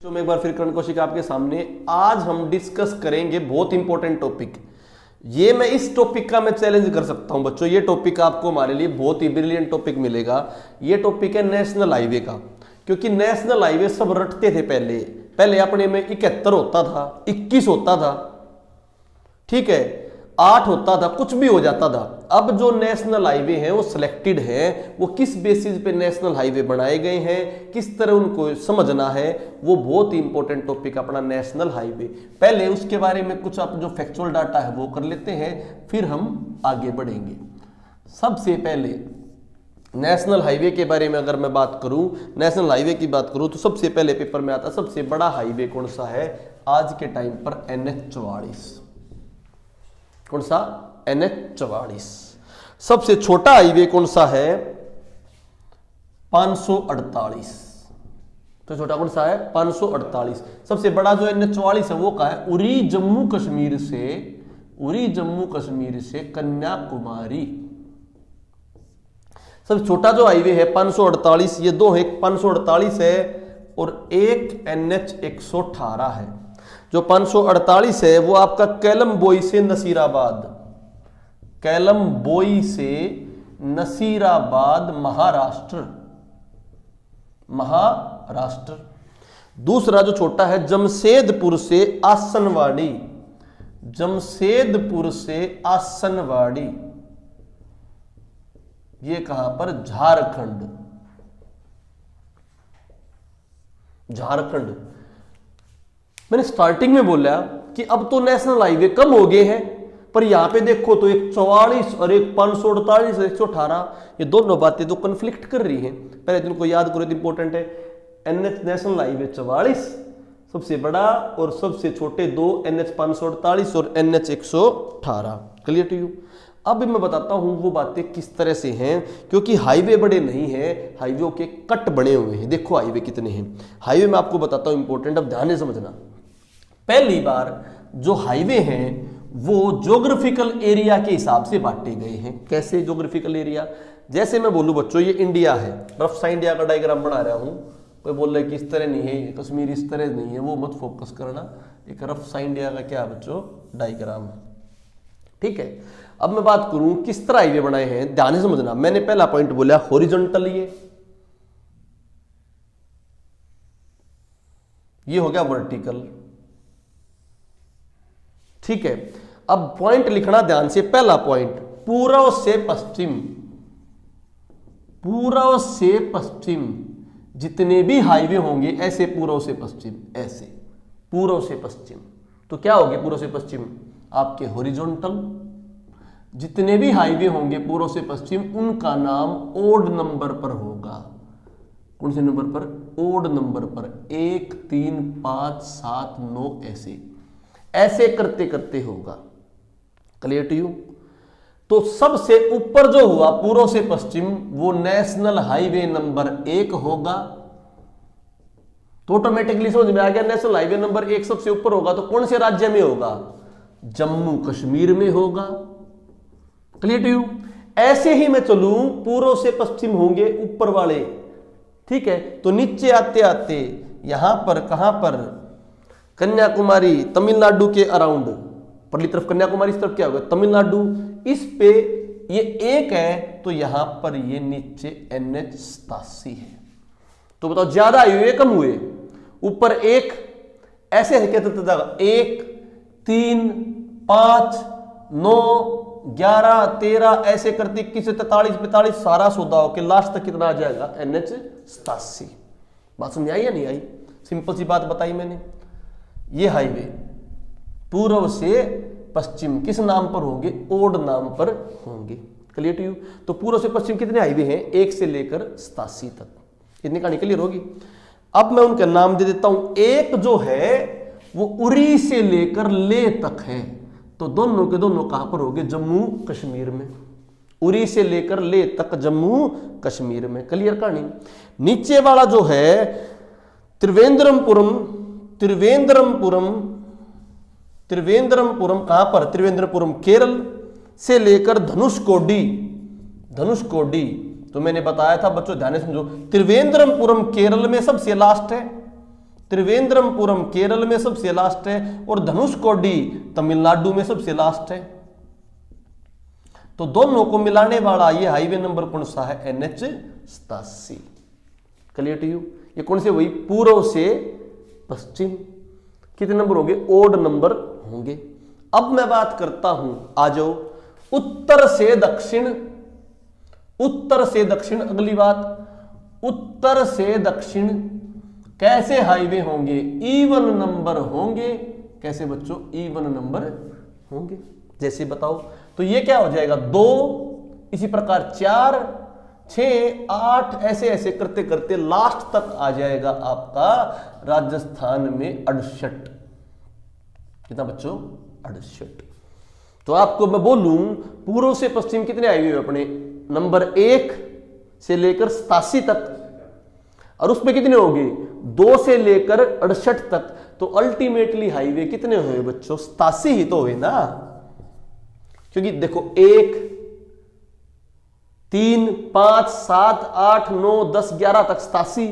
तो मैं एक बार फिर करण कौशिक आपके सामने आज हम डिस्कस करेंगे बहुत इंपॉर्टेंट टॉपिक। ये मैं इस टॉपिक का मैं चैलेंज कर सकता हूं बच्चों, ये टॉपिक आपको हमारे लिए बहुत ही ब्रिलियंट टॉपिक मिलेगा। ये टॉपिक है नेशनल हाईवे का, क्योंकि नेशनल हाईवे सब रटते थे पहले अपने में 71 होता था, 21 होता था, ठीक है, 8 होता था, कुछ भी हो जाता था। अब जो नेशनल हाईवे हैं वो सिलेक्टेड हैं, वो किस बेसिस पे नेशनल हाईवे बनाए गए हैं, किस तरह उनको समझना है, वो बहुत ही इंपॉर्टेंट टॉपिक अपना नेशनल हाईवे। पहले उसके बारे में कुछ आप जो फैक्चुअल डाटा है वो कर लेते हैं, फिर हम आगे बढ़ेंगे। सबसे पहले नेशनल हाईवे के बारे में अगर मैं बात करूं, नेशनल हाईवे की बात करूं तो सबसे पहले पेपर में आता है सबसे बड़ा हाईवे कौन सा है आज के टाइम पर, NH-44। कौन सा? NH-44। सबसे छोटा हाईवे कौन सा है? 548। तो छोटा कौन सा है? 548। सबसे बड़ा जो NH-44 है वो कहा है? उरी जम्मू कश्मीर से कन्याकुमारी। सबसे छोटा जो हाईवे है 548, ये दो है, 548 है और एक NH-118 है। जो 548 है वो आपका केलमबोई से नसीराबाद महाराष्ट्र। दूसरा जो छोटा है जमशेदपुर से आसनवाड़ी, ये कहां पर? झारखंड। मैंने स्टार्टिंग में बोला कि अब तो नेशनल हाईवे कम हो गए हैं, पर यहां पे देखो तो एक 44 और एक 548 और 118, ये दोनों बातें तो कन्फ्लिक्ट कर रही हैं। पहले दिन को याद करो, इंपॉर्टेंट है। नेशनल हाईवे 44 सबसे बड़ा और सबसे छोटे दो NH-548 और NH-118। Clear to you? अब मैं बताता हूं वो बातें किस तरह से हैं, क्योंकि हाईवे बड़े नहीं हैं, हाईवे के कट बने हुए हैं। देखो हाईवे कितने हैं, हाईवे में आपको बताता हूं इंपॉर्टेंट, अब ध्यान से समझना। पहली बार जो हाईवे हैं वो ज्योग्राफिकल एरिया के हिसाब से बांटे गए हैं। कैसे ज्योग्राफिकल एरिया? जैसे मैं बोलूं बच्चों ये इंडिया है, रफ सा इंडिया का डायग्राम बना रहा हूं। कोई बोल रहा है कि इस तरह नहीं है, कश्मीर इस तरह नहीं है, वो मत फोकस करना। एक रफ सा इंडिया का क्या बच्चों? डायग्राम, ठीक है। अब मैं बात करूं किस तरह हाईवे बनाए हैं, ध्यान से समझना। मैंने पहला पॉइंट बोला हॉरिजॉन्टल, ये हो गया वर्टिकल, ठीक है। अब पॉइंट लिखना ध्यान से। पहला पॉइंट पूर्व से पश्चिम जितने भी हाईवे होंगे ऐसे पूर्व से पश्चिम, तो क्या होंगे पूर्व से पश्चिम? आपके हॉरिजॉन्टल। जितने भी हाईवे होंगे पूर्व से पश्चिम, उनका नाम ओड नंबर पर होगा। कौन से नंबर पर? ओड नंबर पर। 1, 3, 5, 7, 9 ऐसे करते करते होगा। Clear to you? तो सबसे ऊपर जो हुआ पूर्व से पश्चिम वो नेशनल हाईवे नंबर 1 होगा। तो ऑटोमेटिकली समझ में आ गया, नेशनल हाईवे नंबर 1 सबसे ऊपर होगा तो कौन से राज्य में होगा? जम्मू कश्मीर में होगा। Clear to you? ऐसे ही मैं चलूं, पूर्व से पश्चिम होंगे ऊपर वाले, ठीक है। तो नीचे आते आते यहां पर कहां पर? कन्याकुमारी, तमिलनाडु के अराउंड, परली तरफ कन्याकुमारी, इस तरफ क्या होगा? तमिलनाडु। इस पे ये 1 है तो यहां पर ये नीचे NH-87 है। तो बताओ ज्यादा हुए कम हुए? ऊपर 1 ऐसे है, कहते थे 1, 3, 5, 9, 11, 13 ऐसे करते 21 से 43, 45 सारा सौदा हो के लास्ट तक कितना आ जाएगा? NH-87। बात समझ आई या नहीं आई? सिंपल सी बात बताई मैंने। ये हाईवे पूर्व से पश्चिम किस नाम पर होंगे? ओड नाम पर होंगे। Clear to you? तो पूर्व से पश्चिम कितने हाईवे हैं? 1 से लेकर 87 तक। इतनी कहानी क्लियर होगी। अब मैं उनका नाम दे देता हूं। एक जो है वो उरी से लेकर ले तक है, तो दोनों के दोनों कहां पर होंगे? जम्मू कश्मीर में। उरी से लेकर ले तक जम्मू कश्मीर में। क्लियर कहानी? नीचे वाला जो है त्रिवेंद्रमपुरम कहां पर? त्रिवेंद्रपुरम केरल से लेकर धनुषकोडी। तो मैंने बताया था बच्चों, ध्यान से समझो, त्रिवेंद्रमपुरम केरल में सबसे लास्ट है। त्रिवेंद्रमपुरम केरल में सबसे लास्ट है और धनुषकोडी तमिलनाडु में सबसे लास्ट है। तो दोनों को मिलाने वाला ये हाईवे नंबर कौन सा है? NH 87। Clear to you? ये कौन से? वही पूर्व से पश्चिम। कितने नंबर होंगे? ओड नंबर होंगे। अब मैं बात करता हूं, आ जाओ, उत्तर से दक्षिण। उत्तर से दक्षिण, अगली बात, उत्तर से दक्षिण कैसे हाईवे होंगे? इवन नंबर होंगे। कैसे बच्चों? इवन नंबर होंगे। जैसे बताओ, तो ये क्या हो जाएगा? 2, इसी प्रकार 4, 6, 8, ऐसे ऐसे करते करते लास्ट तक आ जाएगा आपका राजस्थान में 68। कितना बच्चों? 68। तो आपको मैं बोलूं पूर्व से पश्चिम कितने हाईवे अपने? नंबर 1 से लेकर 87 तक, और उसमें कितने होंगे? 2 से लेकर 68 तक। तो अल्टीमेटली हाईवे कितने हुए बच्चों? 87 ही तो हुए ना, क्योंकि देखो 1, 3, 5, 7, 8, 9, 10, 11 तक 87,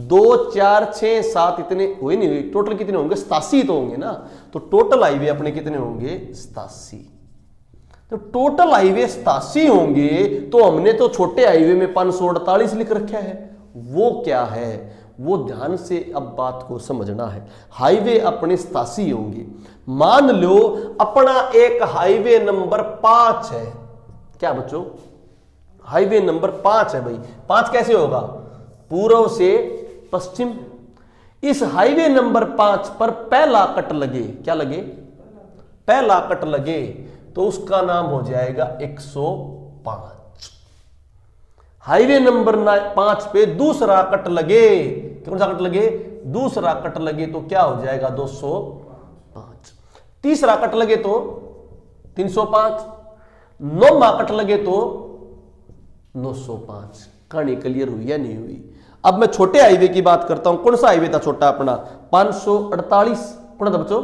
2, 4, 6, 7 इतने हुए नहीं हुए? टोटल कितने होंगे? 87 तो होंगे ना। तो टोटल हाईवे अपने कितने होंगे? 87। तो टोटल हाईवे 87 होंगे। तो हमने तो छोटे हाईवे में 548 लिख रखा है। वो क्या है? वो ध्यान से अब बात को समझना है। हाईवे अपने 87 होंगे। मान लो अपना एक हाईवे नंबर 5 है। क्या बच्चों? हाईवे नंबर 5 है भाई। 5 कैसे होगा? पूर्व से पश्चिम। इस हाईवे नंबर 5 पर पहला कट लगे। क्या लगे? पहला कट लगे तो उसका नाम हो जाएगा 105। हाईवे नंबर 5 पे दूसरा कट लगे। कौन सा कट लगे? दूसरा कट लगे तो क्या हो जाएगा? 205। तीसरा कट लगे तो 305। 9वां कट लगे तो 905। कहानी क्लियर हुई या नहीं हुई? अब मैं छोटे हाईवे की बात करता हूं। कौन सा हाईवे था छोटा अपना? 548। कौन था बच्चों?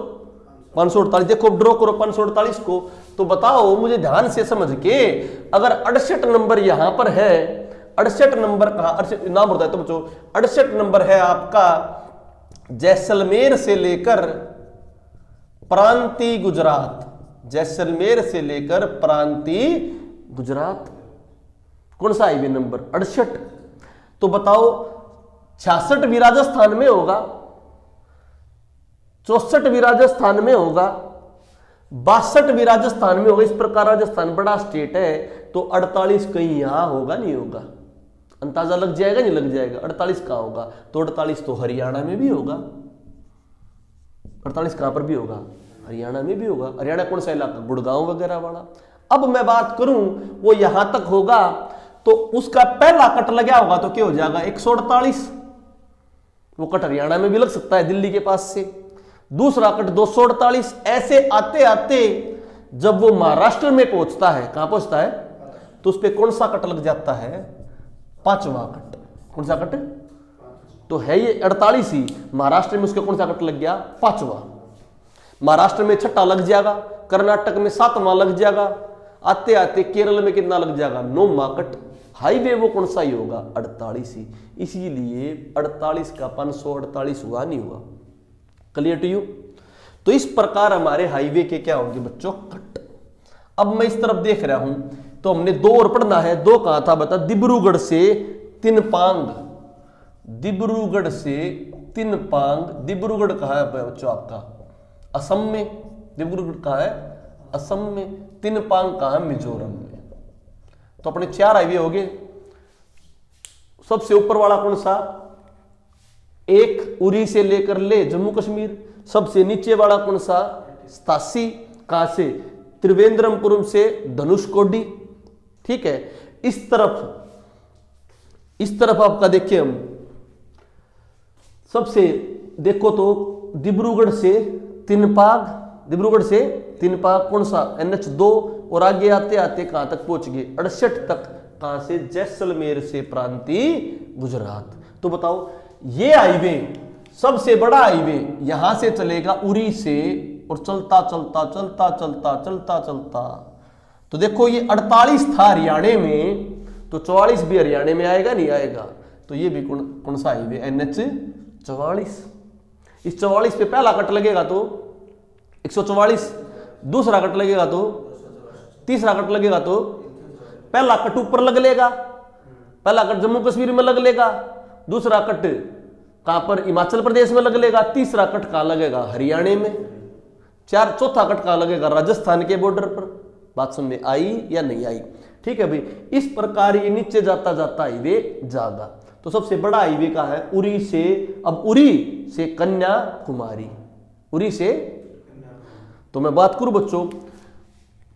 548। देखो ड्रॉ करो 548 को, तो बताओ मुझे ध्यान से समझ के, अगर 68 नंबर यहां पर है, 68 नंबर कहां? 68 नाम होता है तो बच्चों 68 नंबर है आपका जैसलमेर से लेकर प्रांतीय गुजरात। जैसलमेर से लेकर प्रांतीय गुजरात। कौन सा हाईवे नंबर? 68। तो बताओ 66 भी राजस्थान में होगा, 64 भी राजस्थान में होगा, 62 भी राजस्थान में होगा। इस प्रकार राजस्थान बड़ा स्टेट है, तो 48 कहीं यहां होगा नहीं होगा? अंदाजा लग जाएगा नहीं लग जाएगा? 48 कहां होगा? तो 48 तो हरियाणा में भी होगा। 48 कहां पर भी होगा? हरियाणा में भी होगा। हरियाणा कौन सा इलाका? गुड़गांव वगैरह वाला। अब मैं बात करूं वो यहां तक होगा, तो उसका पहला कट लगा होगा तो क्या हो जाएगा? 148। वो कट हरियाणा में भी लग सकता है, दिल्ली के पास से। दूसरा कट 248। ऐसे आते आते जब वो महाराष्ट्र में पहुंचता है, कहां पहुंचता है? तो उस पर कौन सा कट लग जाता है? 5वां कट। कौन सा कट? तो है ये 48 ही, महाराष्ट्र में उसका कौन सा कट लग गया? 5वां। महाराष्ट्र में 6ठा लग जाएगा, कर्नाटक में 7वां लग जाएगा, आते आते केरल में कितना लग जाएगा? 9वां कट। हाईवे वो कौन सा ही होगा? 48 ही। इसीलिए 48 का 548 हुआ नहीं हुआ। Clear to you? तो इस प्रकार हमारे हाईवे के क्या होंगे बच्चों? कट। अब मैं इस तरफ देख रहा हूं, तो हमने 2 और पढ़ना है। 2 कहां था बता? डिब्रूगढ़ से तिनपांग। डिब्रूगढ़ से तिनपांग। डिब्रूगढ़ कहां है बच्चों आपका? असम में। डिब्रूगढ़ कहां है? असम में। तिनपांग कहां है? मिजोरम में। तो अपने 4 हाईवे हो गए। सबसे ऊपर वाला कौन सा? 1 उरी से लेकर ले जम्मू कश्मीर। सबसे नीचे वाला कौन सा? 87। कहां से? त्रिवेंद्रमपुरम से धनुषकोडी। ठीक है। इस तरफ आपका देखिए हम सबसे देखो तो डिब्रूगढ़ से तिनपाग। डिब्रूगढ़ से तिनपाग कौन सा? NH 2। और आगे आते आते कहां तक पहुंच गए? 68 तक। कहां से? जैसलमेर से प्रांतीय गुजरात। तो बताओ ये हाईवे सबसे बड़ा हाईवे यहां से चलेगा उरी से, और चलता चलता चलता चलता चलता चलता, तो देखो ये 48 था हरियाणा में, तो 44 भी हरियाणा में आएगा नहीं आएगा? तो ये भी कौन सा हाईवे? NH 44। इस 44 पे पहला कट लगेगा तो 144, दूसरा कट लगेगा तो, तीसरा कट लगेगा तो, पहला कट ऊपर लग लेगा, पहला कट जम्मू कश्मीर में लग लेगा, दूसरा कट कहां पर, हिमाचल प्रदेश में लग लेगा, तीसरा कट कहां लगेगा, हरियाणा में, चौथा कट कहां लगेगा, राजस्थान के बॉर्डर पर। बात समझ में आई या नहीं आई? ठीक है भाई, इस प्रकार ये नीचे जाता जाता हाईवे जाएगा। तो सबसे बड़ा हाईवे का है उरी से, अब उरी से कन्याकुमारी, उरी से, तो मैं बात करूं बच्चों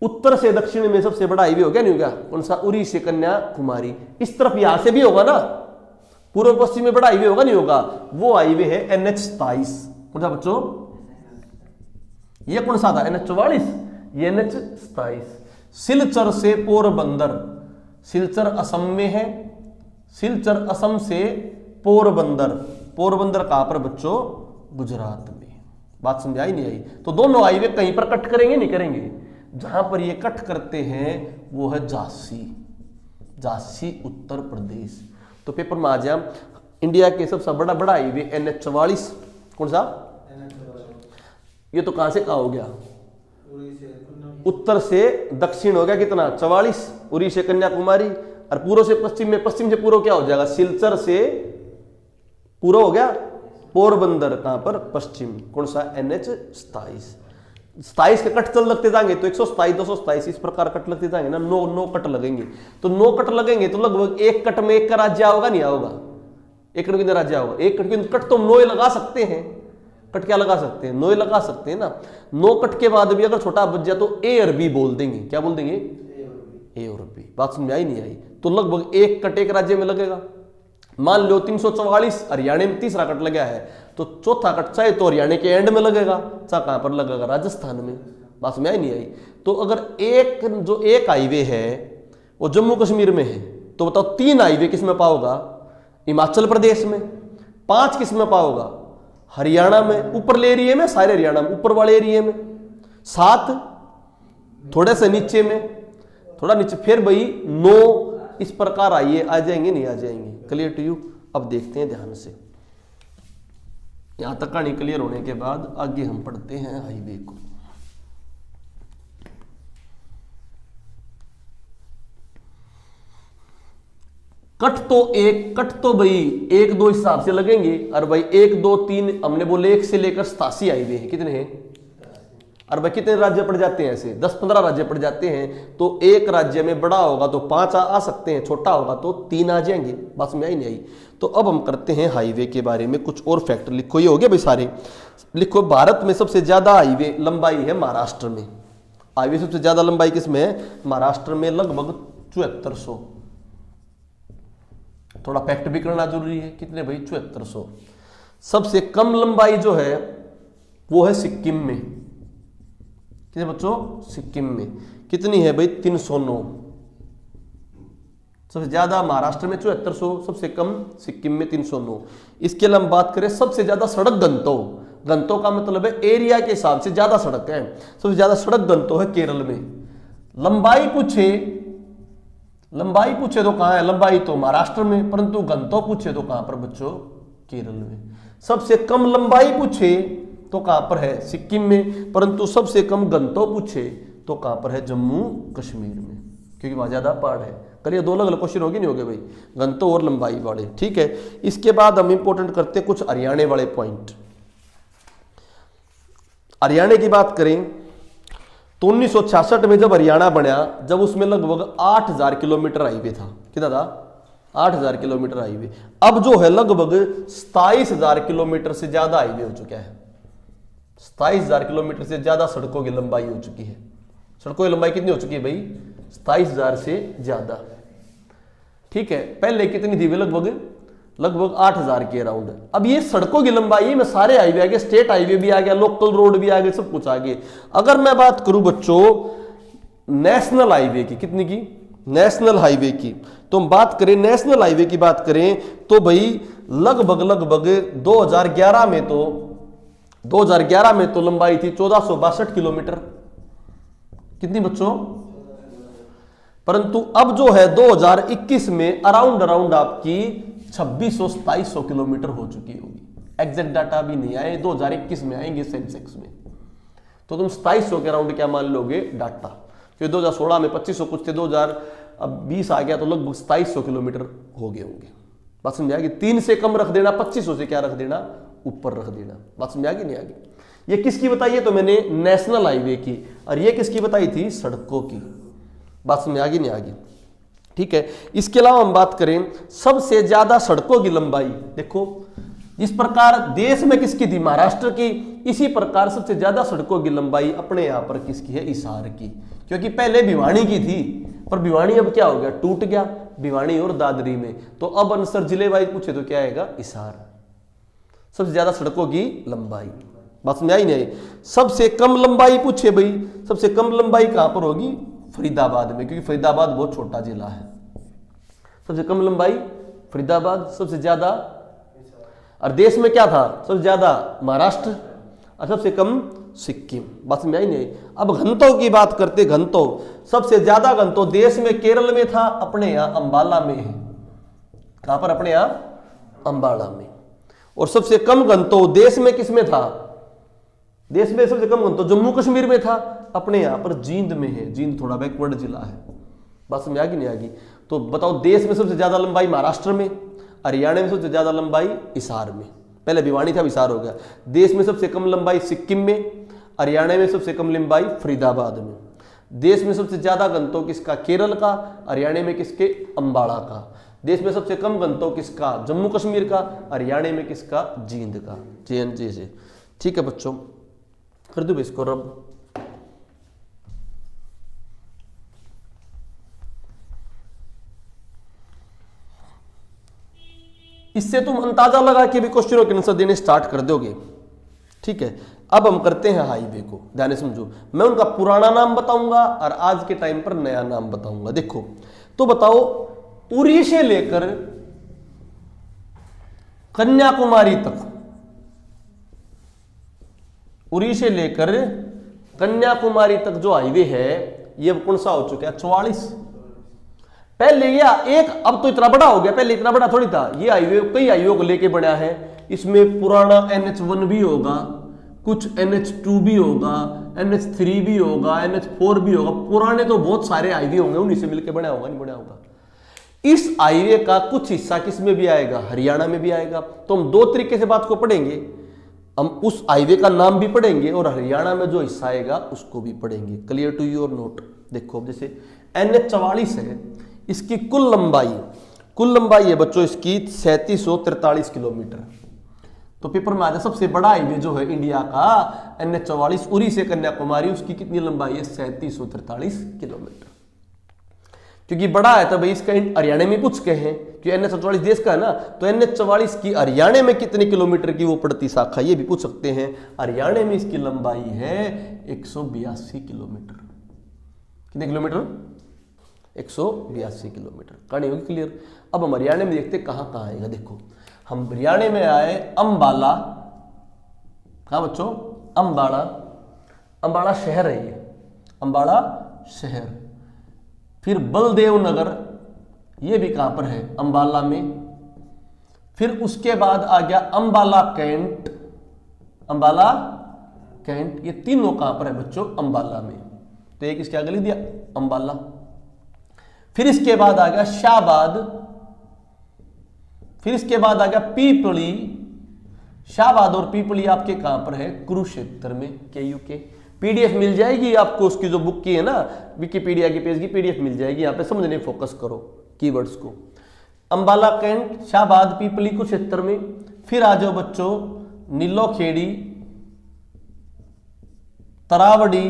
उत्तर से दक्षिण में सबसे बड़ा हाईवे हो गया, नहीं हो गया? कौन सा? उरी से कन्याकुमारी। इस तरफ यहां से भी होगा ना, पूर्व पश्चिम में बड़ा हाईवे होगा, नहीं होगा? वो हाईवे है NH27। कौन सा बच्चों? ये कौन सा था? NH44, ये NH27। सिलचर से पोरबंदर, सिलचर असम में है, सिलचर असम से पोरबंदर, पोरबंदर कहां पर बच्चों? गुजरात में। बात समझ आई नहीं आई? तो दोनों हाईवे कहीं पर कट करेंगे, नहीं करेंगे? जहां पर ये कट करते हैं वो है झांसी, झांसी उत्तर प्रदेश। तो पेपर में आ जाए, इंडिया के सबसे बड़ा हाईवे NH44, कौन सा? ये तो कहां से कहां हो गया? उत्तर से दक्षिण हो गया कितना? 44, उरी से कन्याकुमारी। और पूर्व से पश्चिम में, पश्चिम से पूर्व क्या हो जाएगा? सिलचर से पूर्व हो गया पोरबंदर, कहां पर? पश्चिम। कौन सा? NH27। 27 के कट चल लगते जाएंगे तो 127, 227 इस प्रकार कट लगते जाएंगे ना, 9 कट लगेंगे। तो 9 कट लगेंगे तो लगभग एक कट में एक का राज्य आओगा, नहीं आओगा? एक कट कितने राज्य आओगा? एक कट तो 9 लगा सकते हैं। कट क्या लगा सकते हैं? 9 लगा सकते हैं ना। 9 कट के बाद भी अगर छोटा बच जाए तो A और B बोल देंगे। क्या बोल देंगे? A और B। बात समझ आई नहीं आई? तो लगभग एक कट एक राज्य में लगेगा। मान लो 344 हरियाणा में तीसरा कट लगा है, तो चौथा कट चाहे तो हरियाणा के एंड में लगेगा, चाहे कहां पर लगेगा? राजस्थान में। बात समझ आई नहीं आई? तो अगर एक हाईवे है वो जम्मू कश्मीर में है, तो बताओ 3 हाईवे किस में पाओगा? हिमाचल प्रदेश में। 5 किस में पाओगा? हरियाणा में, ऊपर एरिया में, सारे हरियाणा में, ऊपर वाले एरिया में। 7 थोड़े से नीचे में, थोड़ा नीचे, फिर भाई 9 इस प्रकार आइए, आ जाएंगे नहीं आ जाएंगे? Clear to you? अब देखते हैं ध्यान से। यहां तक कहानी क्लियर होने के बाद आगे हम पढ़ते हैं हाईवे को। कट तो भाई 1, 2 हिसाब से लगेंगे। और भाई 1, 2, 3 हमने बोले 1 से लेकर 87 हाईवे हैं। कितने हैं? और भाई कितने राज्य पड़ जाते हैं? ऐसे 10-15 राज्य पड़ जाते हैं। तो एक राज्य में बड़ा होगा तो 5 आ सकते हैं, छोटा होगा तो 3 आ जाएंगे। बस में आई नहीं आई? तो अब हम करते हैं हाईवे के बारे में कुछ और फैक्ट। लिखो, ये हो गया भाई सारे। लिखो, भारत में सबसे ज्यादा हाईवे लंबाई है महाराष्ट्र में। हाईवे सबसे ज्यादा लंबाई किसमें है? महाराष्ट्र में, लगभग 7400। थोड़ा फैक्ट भी करना जरूरी है। कितने भाई? 7400। सबसे कम लंबाई जो है वो है सिक्किम में। कितने बच्चों? सिक्किम में कितनी है भाई? 309। सबसे ज्यादा महाराष्ट्र में 7400, सबसे कम सिक्किम में 309। इसके लिए हम बात करें सबसे ज्यादा सड़क घनत्व का मतलब है एरिया के हिसाब से ज्यादा सड़क है। सबसे ज्यादा सड़क घनत्व है केरल में। लंबाई पूछे तो कहां है? लंबाई तो महाराष्ट्र में, परंतु घनत्व पूछे तो कहां पर बच्चों? केरल में। सबसे कम लंबाई पूछे तो कहां पर है? सिक्किम में, परंतु सबसे कम घनत्व पूछे तो कहां पर है? जम्मू कश्मीर में, क्योंकि वहां ज्यादा पहाड़ है। कल ये 2 अलग अलग क्वेश्चन होगी, नहीं होगे भाई? घनत्व और लंबाई वाले। ठीक है, इसके बाद हम इंपोर्टेंट करते हैं कुछ हरियाणा वाले पॉइंट। हरियाणा की बात करें तो 1966 में जब हरियाणा बना, जब उसमें लगभग 8000 किलोमीटर हाईवे था। कितना था? 8000 किलोमीटर हाईवे। अब जो है लगभग 27000 किलोमीटर से ज्यादा हाईवे हो चुका है। 27000 किलोमीटर से ज्यादा सड़कों की लंबाई हो चुकी है। सड़कों की लंबाई कितनी हो चुकी है भाई? 27000 से ज्यादा। ठीक है, पहले कितनी थी? लगभग 8000 के अराउंड। अब ये सड़कों की लंबाई में सारे हाईवे आ गए, स्टेट हाईवे भी आ गया, लोकल रोड भी आ गए, सब कुछ आ गए। अगर मैं बात करूं बच्चों नेशनल हाईवे की, कितनी की? नेशनल हाईवे की, तो हम बात करें नेशनल हाईवे की बात करें तो भाई लगभग 2011 में तो लंबाई थी 1462 किलोमीटर। कितनी बच्चों? परंतु अब जो है 2021 में अराउंड आपकी 2600-2700 किलोमीटर हो चुकी होगी। एग्जैक्ट डाटा भी नहीं आए, 2021 में आएंगे सेंसेक्स में। तो तुम 2700 के अराउंड क्या मान लोगे डाटा, क्योंकि 2016 में 2500 कुछ थे, 2020 आ गया तो लगभग 2700 किलोमीटर हो गए होंगे। बात समझ आएगी? 3 से कम रख देना, 2500 से क्या रख देना, ऊपर रख देना। बात समझ आएगी नहीं आगे? ये किसकी बताई है? तो मैंने नेशनल हाईवे की, और ये किसकी बताई थी? सड़कों की। बात समझ आएगी नहीं आगे? ठीक है। इसके अलावा हम बात करें सबसे ज्यादा सड़कों की लंबाई, देखो इस प्रकार देश में किसकी थी? महाराष्ट्र की। इसी प्रकार सबसे ज्यादा सड़कों की लंबाई अपने यहां पर किसकी है? हिसार की, क्योंकि पहले भिवानी की थी, पर भिवानी अब क्या हो गया? टूट गया, भिवानी और दादरी में। तो अब आंसर जिले वाइज पूछे तो क्या आएगा? हिसार। सबसे ज्यादा सड़कों की लंबाई। बात समझ आई नहीं? सबसे कम लंबाई पूछे भाई, सबसे कम लंबाई कहां पर होगी? फरीदाबाद में, क्योंकि फरीदाबाद बहुत छोटा जिला है। सबसे कम लंबाई फरीदाबाद, सबसे ज्यादा, और देश में क्या था? सबसे ज्यादा महाराष्ट्र, और सबसे कम सिक्किम। बात समझ आई नहीं? अब घनत्व की बात करते, घनत्व सबसे ज्यादा घनत्व देश में केरल में था, अपने यहां अंबाला में है। कहां पर? अपने यहां अंबाला में। और सबसे कम घनत्व देश में किसमें था? देश में सबसे कम घनत्व जम्मू कश्मीर में था, अपने यहां पर जींद में है। जींद थोड़ा बैकवर्ड जिला है। बात समझ आएगी नहीं आएगी? तो बताओ, देश में सबसे ज्यादा लंबाई महाराष्ट्र में, हरियाणा में सबसे ज्यादा लंबाई हिसार में। पहले भिवानी था, हिसार हो गया। देश में सबसे कम लंबाई सिक्किम में, हरियाणा में सबसे कम लंबाई फरीदाबाद में। देश में सबसे ज्यादा घनत्व किसका? केरल का, हरियाणा में किसके? अंबाला का। देश में सबसे कम घनत्व किसका? जम्मू कश्मीर का, हरियाणा में किसका? जींद का, JNJ से। ठीक है बच्चों, कर दो इसको रब। इससे तुम अंदाजा लगा के भी क्वेश्चनों के आंसर देने स्टार्ट कर दोगे। ठीक है। अब हम करते हैं हाईवे को, ध्यान से समझो। मैं उनका पुराना नाम बताऊंगा और आज के टाइम पर नया नाम बताऊंगा। देखो तो बताओ, उरी से लेकर कन्याकुमारी तक, उरी से लेकर कन्याकुमारी तक जो हाईवे है, ये कौन सा हो चुका है? 44। पहले ये एक, अब तो इतना बड़ा हो गया, पहले इतना बड़ा थोड़ी था। ये हाईवे कई हाईवे को लेके बना है। इसमें पुराना NH1 भी होगा, कुछ NH2 भी होगा, NH3 भी होगा, NH4 भी होगा। पुराने तो बहुत सारे हाईवे होंगे, उन्हीं से मिलकर बना होगा, नहीं बना होगा। इस हाईवे का कुछ हिस्सा किस में भी आएगा? हरियाणा में भी आएगा। तो हम दो तरीके से बात को पढ़ेंगे, हम उस हाईवे का नाम भी पढ़ेंगे और हरियाणा में जो हिस्सा आएगा उसको भी पढ़ेंगे। Clear to your note? देखो जैसे NH44 है, इसकी कुल लंबाई है बच्चों इसकी 3743 किलोमीटर। तो पेपर में आ जाए, सबसे बड़ा हाईवे जो है इंडिया का NH44 उरी से कन्याकुमारी, उसकी कितनी लंबाई है? 3743 किलोमीटर। क्योंकि बड़ा है तो भाई इसका हरियाणा में पूछ के हैं, क्योंकि NH44 देश का है ना, तो NH44 की हरियाणा में कितने किलोमीटर की वो पड़ती शाखा, ये भी पूछ सकते हैं। हरियाणा में इसकी लंबाई है 182 किलोमीटर। कितने किलोमीटर? 182 किलोमीटर। कहानी होगी क्लियर? अब हम हरियाणा में देखते कहां कहां आएगा। देखो हम हरियाणा में आए अंबाला, कहां बच्चों? अंबाला। अंबाला शहर है ये, अंबाला शहर। फिर बलदेव नगर, ये भी कहां पर है? अंबाला में। फिर उसके बाद आ गया अंबाला कैंट, अंबाला कैंट। ये तीनों कहां पर है बच्चों? अंबाला में। तो एक इसके आगे लिख दिया अंबाला। फिर इसके बाद आ गया शाहबाद, फिर इसके बाद आ गया पीपली। शाहबाद और पीपली आपके कहां पर है? कुरुक्षेत्र में, KU के। PDF मिल जाएगी आपको, उसकी जो बुक की है ना, विकिपीडिया की पेज की PDF मिल जाएगी। यहां पे समझने फोकस करो कीवर्ड्स को। अंबाला कैंट, शाहबाद, पीपली, कुरुक्षेत्र में। फिर आ जाओ बच्चों नीलोखेड़ी, तरावड़ी,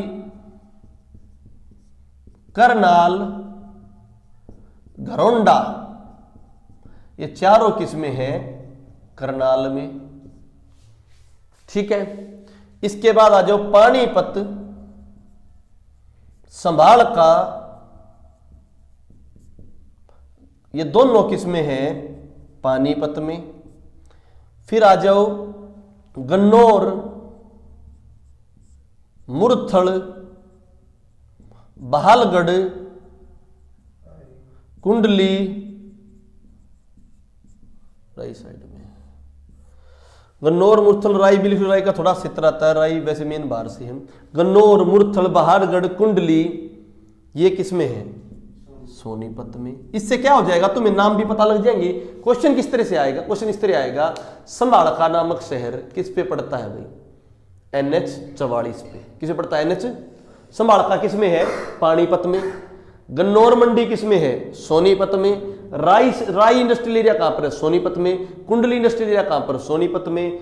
करनाल, घरौंडा। ये चारों किसमें है? करनाल में। ठीक है। इसके बाद आ जाओ पानीपत, संभालका, ये दोनों किसमें है? पानीपत में। फिर आ जाओ गन्नौर, मुरथल, बहालगढ़, कुंडली, राइट साइड में, गन्नौर, मुरथल, राई, बिलखुर, राई का थोड़ा क्षेत्र आता है, राई वैसे मेन बाहर से हम। गन्नौर, मुरथल, बहारगढ़, कुंडली, ये किसमें है? सोनीपत में। इससे क्या हो जाएगा, तुम्हें नाम भी पता लग जाएंगे। क्वेश्चन किस तरह से आएगा? क्वेश्चन इस तरह आएगा, संभालका नामक शहर किस पे पड़ता है भाई? NH44 पे। किस पे पड़ता है? NH। संभालका किस में है? पानीपत में। गन्नौर मंडी किस में है? सोनीपत में। राई इंडस्ट्रियल एरिया कहां पर है? सोनीपत में। कुंडली इंडस्ट्रियल एरिया कहां पर? सोनीपत में।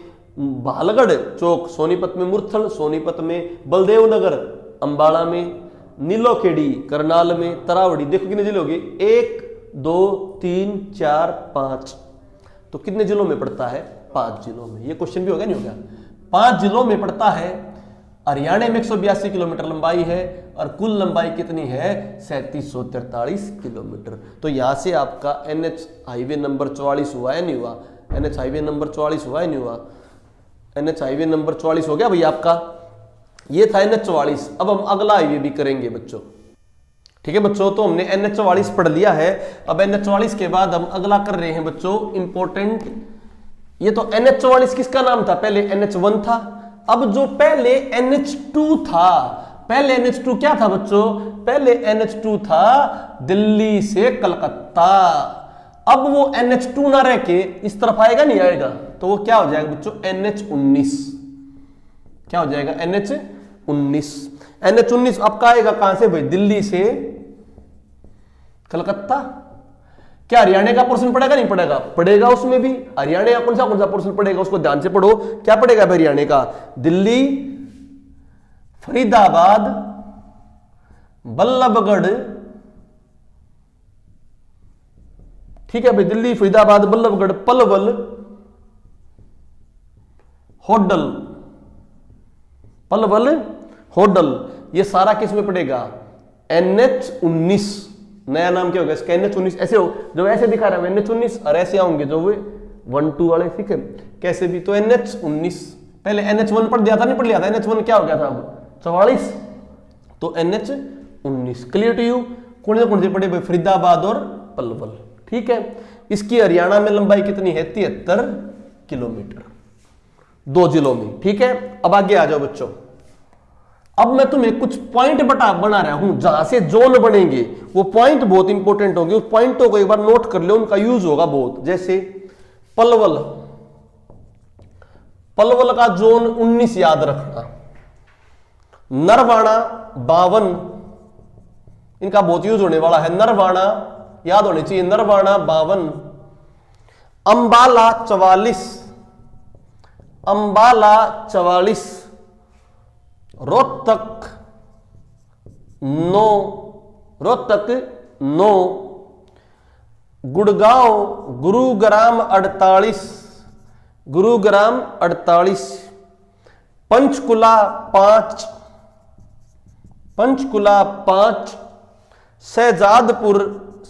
भालगढ़ चौक सोनीपत में। मुरथल सोनीपत में। बलदेव नगर अंबाला में। नीलोखेड़ी करनाल में। तरावड़ी, देखो कितने जिले हो गए? 1 2 3 4 5। तो कितने जिलों में पड़ता है? 5 जिलों में। ये क्वेश्चन भी हो गया, नहीं हो गया? 5 जिलों में पड़ता है। हरियाणा में 182 किलोमीटर लंबाई है और कुल लंबाई कितनी है? 3743 किलोमीटर। तो यहां से आपका NH हाईवे नंबर 44 हुआ है, नहीं हुआ? NH हाईवे नंबर 44 हुआ है, नहीं हुआ? NH हाईवे नंबर 44 हो गया भैया आपका। ये था NH44। अब हम अगला हाईवे भी करेंगे बच्चों, ठीक है बच्चों। तो हमने NH44 पढ़ लिया है। अब NH44 के बाद हम अगला कर रहे हैं बच्चों इंपॉर्टेंट। ये तो NH44 किसका नाम था? पहले NH1 था। अब जो पहले NH2 था, पहले NH2 क्या था बच्चों? पहले NH2 था दिल्ली से कलकत्ता। अब वो NH2 ना रह के इस तरफ आएगा, नहीं आएगा? तो वो क्या हो जाएगा बच्चों? NH19। क्या हो जाएगा? NH19। NH19 आपका आएगा कहां से भाई? दिल्ली से कलकत्ता। क्या हरियाणा का पोर्शन पड़ेगा? नहीं पड़ेगा? पड़ेगा उसमें भी। हरियाणा का कौन सा पोर्शन पड़ेगा? उसको ध्यान से पढ़ो। क्या पड़ेगा भाई हरियाणा का? दिल्ली, फरीदाबाद, बल्लभगढ़, ठीक है भाई। दिल्ली, फरीदाबाद, बल्लभगढ़, पलवल, होडल, पलवल, होडल, ये सारा किस में पड़ेगा? NH19। नया नाम क्या होगा इसका? NH19। ऐसे हो, जो ऐसे दिखा रहा है NH19, और ऐसे आऊंगे जो वो 1 2 वाले, ठीक है, कैसे भी। तो NH19 पहले NH1 पढ़ दिया था, नहीं पढ़ लिया था? NH1 क्या हो गया था अब? 44। तो NH19 क्लियर टू यू? कौन से पड़े भाई? फरीदाबाद और पलवल, ठीक है। इसकी हरियाणा में लंबाई कितनी है? 73 किलोमीटर, 2 जिलों में, ठीक है। अब आगे आ जाओ बच्चों। अब मैं तुम्हें कुछ पॉइंट बना रहा हूं जहां से जोन बनेंगे। वो पॉइंट बहुत इंपॉर्टेंट होंगे, उस पॉइंटों को एक बार नोट कर लो, उनका यूज होगा बहुत। जैसे पलवल, पलवल का जोन 19 याद रखना। नरवाणा 52, इनका बहुत यूज होने वाला है। नरवाणा याद होनी चाहिए, नरवाणा 52। अंबाला 44, अंबाला 44। रोहतक 9, रोहतक 9। गुड़गांव, गुरुग्राम 48, गुरुग्राम 48। पंचकुला 5, पंचकुला 5। शहजादपुर,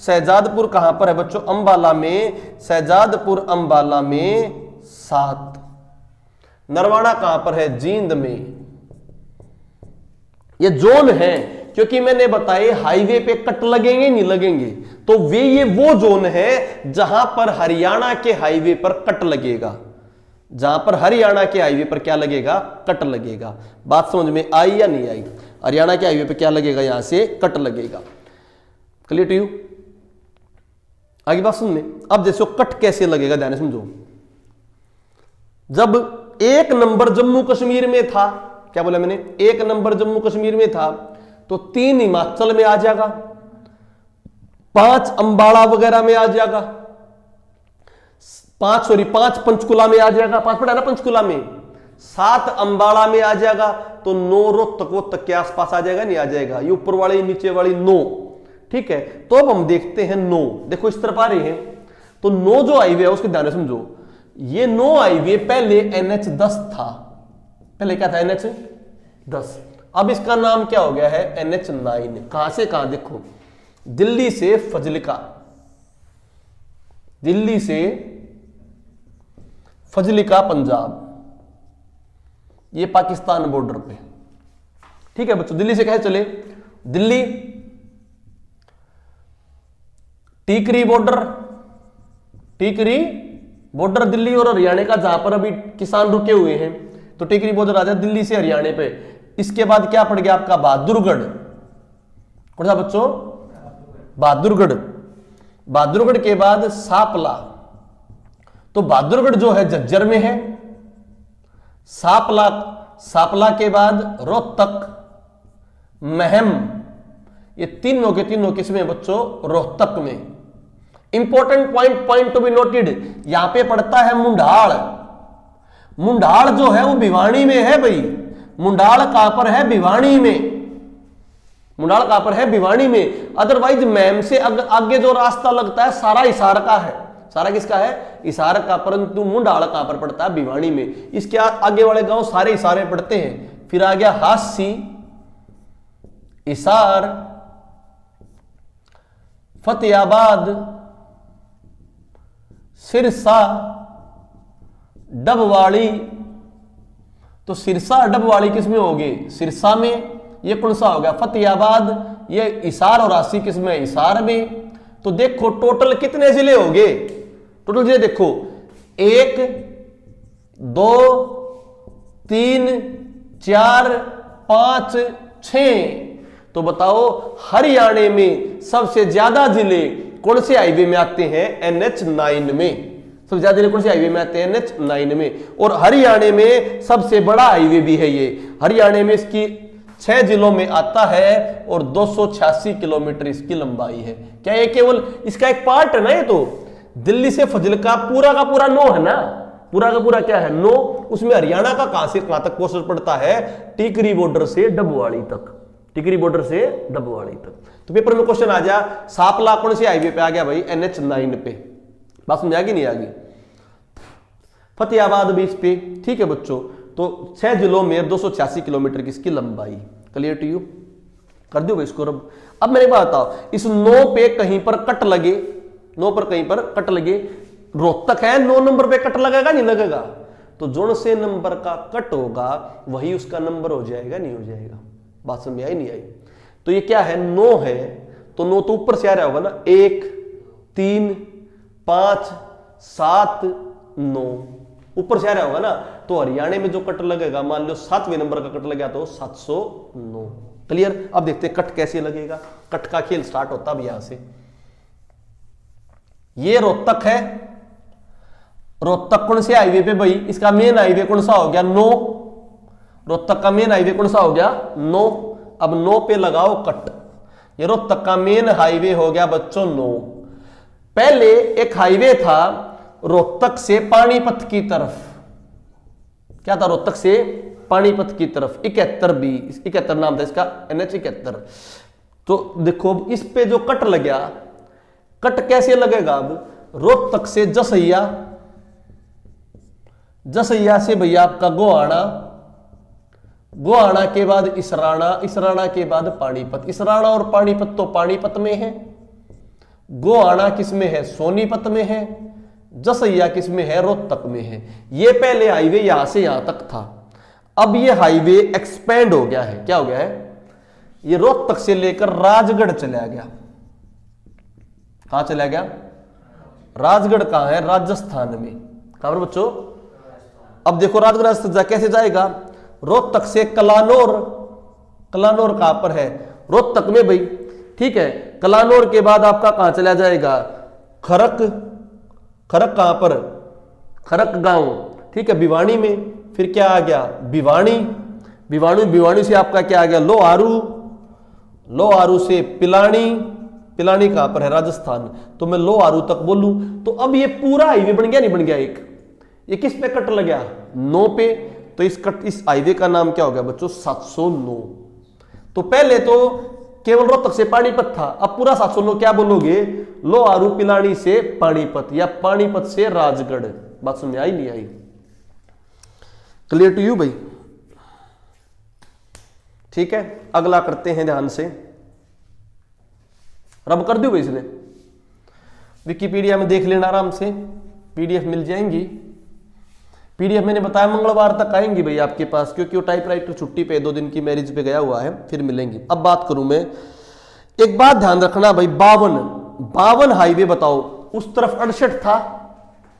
शहजादपुर कहां पर है बच्चों? अंबाला में। शहजादपुर अंबाला में 7। नरवाणा कहां पर है? जींद में। ये जोन है, क्योंकि मैंने बताए हाईवे पे कट लगेंगे नहीं लगेंगे, तो ये वो जोन है जहां पर हरियाणा के हाईवे पर कट लगेगा। जहां पर हरियाणा के हाईवे पर क्या लगेगा? कट लगेगा। बात समझ में आई या नहीं आई? हरियाणा के हाईवे पे क्या लगेगा? यहां से कट लगेगा। Clear to you? आगे बात सुन ले। अब जैसे कट कैसे लगेगा ध्यान से समझो। जब 1 नंबर जम्मू कश्मीर में था, क्या बोला मैंने? 1 नंबर जम्मू कश्मीर में था, तो 3 हिमाचल में आ जाएगा, 5 अंबाला वगैरह में आ जाएगा, 5 पंचकुला में आ जाएगा, 5 पड़ा ना पंचकुला में, 7 अंबाला में आ जाएगा, तो 9 रोहतक के आसपास आ जाएगा, नहीं आ जाएगा? ये ऊपर वाली नीचे वाली 9, ठीक है। तो अब हम देखते हैं 9, देखो इस तरफ आ रहे हैं। तो 9 जो हाईवे है उसके ध्यान से समझो। ये 9 हाईवे पहले NH10 था। पहले क्या था? NH10। अब इसका नाम क्या हो गया है? NH9। कहां से कहां? देखो, दिल्ली से फजलिका, दिल्ली से फजलिका पंजाब, ये पाकिस्तान बॉर्डर पे, ठीक है बच्चों। दिल्ली से कैसे चले? दिल्ली, टीकरी बॉर्डर, टीकरी बॉर्डर दिल्ली और हरियाणा का, जहां पर अभी किसान रुके हुए हैं, तो टिकरी बॉर्डर आ जाए दिल्ली से हरियाणा पे। इसके बाद क्या पड़ गया आपका बहादुरगढ़, कौन सा बच्चों, बहादुरगढ़। बहादुरगढ़ के बाद सापला, तो बहादुरगढ़ जो है झज्जर में है। सापला के बाद रोहतक, महम, ये तीनों के तीनों किसमें बच्चों, रोहतक में। Important point to be noted, यहां पे पड़ता है मुंडाल। मुंडाल जो है वो भिवानी में है भाई। मुंडाल कहां पर है, भिवानी में। मुंडाल कहां पर है, भिवानी में। अदरवाइज मैम से आगे जो रास्ता लगता है सारा हिसार का है। सारा किसका है, हिसार का, परंतु मुंडाल कहां पर पड़ता है, भिवानी में। इसके आगे वाले गांव सारे हिसारे पड़ते हैं। फिर आ गया हासी, हिसार, फतेहाबाद, सिरसा, डबवाड़ी। तो सिरसा डबवाड़ी किसमें होगी, सिरसा में। ये कौन सा हो गया, फतेहाबाद। ये हिसार और हासी किसमें, हिसार में। तो देखो टोटल कितने जिले हो गए, टोटल जिले देखो 1 2 3 4 5 6। तो बताओ हरियाणा में सबसे ज्यादा जिले कौन से हाईवे में आते हैं, NH9 में। सबसे ज्यादा जिले कौन से हाईवे में आते हैं, NH9 में। और हरियाणा में सबसे बड़ा हाईवे भी है ये। हरियाणा में इसकी 6 जिलों में आता है और 286 किलोमीटर इसकी लंबाई है। क्या ये केवल इसका एक पार्ट है ना, ये तो दिल्ली से फजल का पूरा 9 है ना, पूरा का पूरा क्या है, 9। उसमें हरियाणा का कहां से कहां तक पोस्टर पड़ता है, टिकरी बॉर्डर से डबवाड़ी तक, टिकरी बॉर्डर से डबवाड़ी तक। तो पेपर में क्वेश्चन आ जा, सापला कौन से हाईवे पे आ गया भाई, NH9 पे। बात समझ आ गई नहीं आ गई। फतेहाबाद भी इस पे, ठीक है बच्चों। तो 6 जिलों में 286 किलोमीटर की इसकी लंबाई। क्लियर टू यू, कर दो इसको। अब मेरे बात बताओ, इस 9 पे कहीं पर कट लगे, 9 पर कहीं पर कट लगे, रोहतक है 9 नंबर पे कट लगेगा नहीं लगेगा, तो जोन से नंबर का कट होगा वही उसका नंबर हो जाएगा, नहीं हो जाएगा। बात समझ आई नहीं आई। तो ये क्या है, 9 है, तो 9 तो ऊपर से आ रहा होगा ना, 1 3 5 7 9 ऊपर से आ रहा होगा ना। तो हरियाणा में जो कट लगेगा, मान लो 7वें नंबर का कट लगा तो 709। क्लियर। अब देखते हैं कट कैसे लगेगा। कट का खेल स्टार्ट होता अब यहां से। ये रोहतक है, रोहतक कौन से हाईवे पे भाई, इसका मेन हाईवे कौन सा हो गया, 9। रोहतक का मेन हाईवे कौन सा हो गया, 9। अब 9 पे लगाओ कट। ये रोहतक का मेन हाईवे हो गया बच्चों 9। पहले एक हाईवे था रोहतक से पानीपत की तरफ। क्या था, रोहतक से पानीपत की तरफ, 71 नाम था इसका, NH71। तो देखो इस पे जो कट लग गया, कट कैसे लगेगा, अब रोहतक से जसैया, जसैया से भैया आपका गोहाना, गोहाना के बाद इसराना, इसराना के बाद पानीपत। इसराना और पानीपत तो पानीपत में है, गोहाना किसमें है, सोनीपत में है, जसैया किसमें है, रोहतक में है। ये पहले हाईवे यहां से यहां तक था। अब ये हाईवे एक्सपेंड हो गया है। क्या हो गया है, ये रोहतक से लेकर राजगढ़ चला गया। कहां चला गया, राजगढ़ कहां है, राजस्थान में। कहां पर बच्चों, अब देखो राजगढ़ राजस्थान कैसे जाएगा, रोहतक से कलानौर, कलानौर कहां पर है, रोहतक में भाई, ठीक है। कलानौर के बाद आपका कहां चला जाएगा, खरक, खरक कहां पर, खरक गांव, ठीक है, भिवानी में। फिर क्या आ गया, भिवानी, भिवानी, भिवानी से आपका क्या आ गया, लोहारू, लोहारू से पिलानी, पिलानी कहां पर है, राजस्थान। तो मैं लोहारू तक बोलूं तो अब ये पूरा हाईवे बन गया, नहीं बन गया एक। ये किस पे कट लग गया, 9 पे। तो इस हाईवे का नाम क्या हो गया बच्चों, 709। तो पहले तो केवल रोहतक से पानीपत था, अब पूरा 709 क्या बोलोगे, लोहारू पिलानी से पानीपत या पानीपत से राजगढ़। बात समझ आई नहीं आई, क्लियर टू यू भाई, ठीक है। अगला करते हैं ध्यान से, रब कर दो भाई इसने, विकिपीडिया में देख लेना आराम से, पीडीएफ मिल जाएंगी। पीडीएफ मैंने बताया मंगलवार तक आएंगी भाई आपके पास, क्योंकि वो टाइपराइटर छुट्टी पे 2 दिन की मैरिज पे गया हुआ है, फिर मिलेंगी। अब बात करूं मैं, एक बात ध्यान रखना भाई, 52 हाईवे बताओ। उस तरफ 68 था,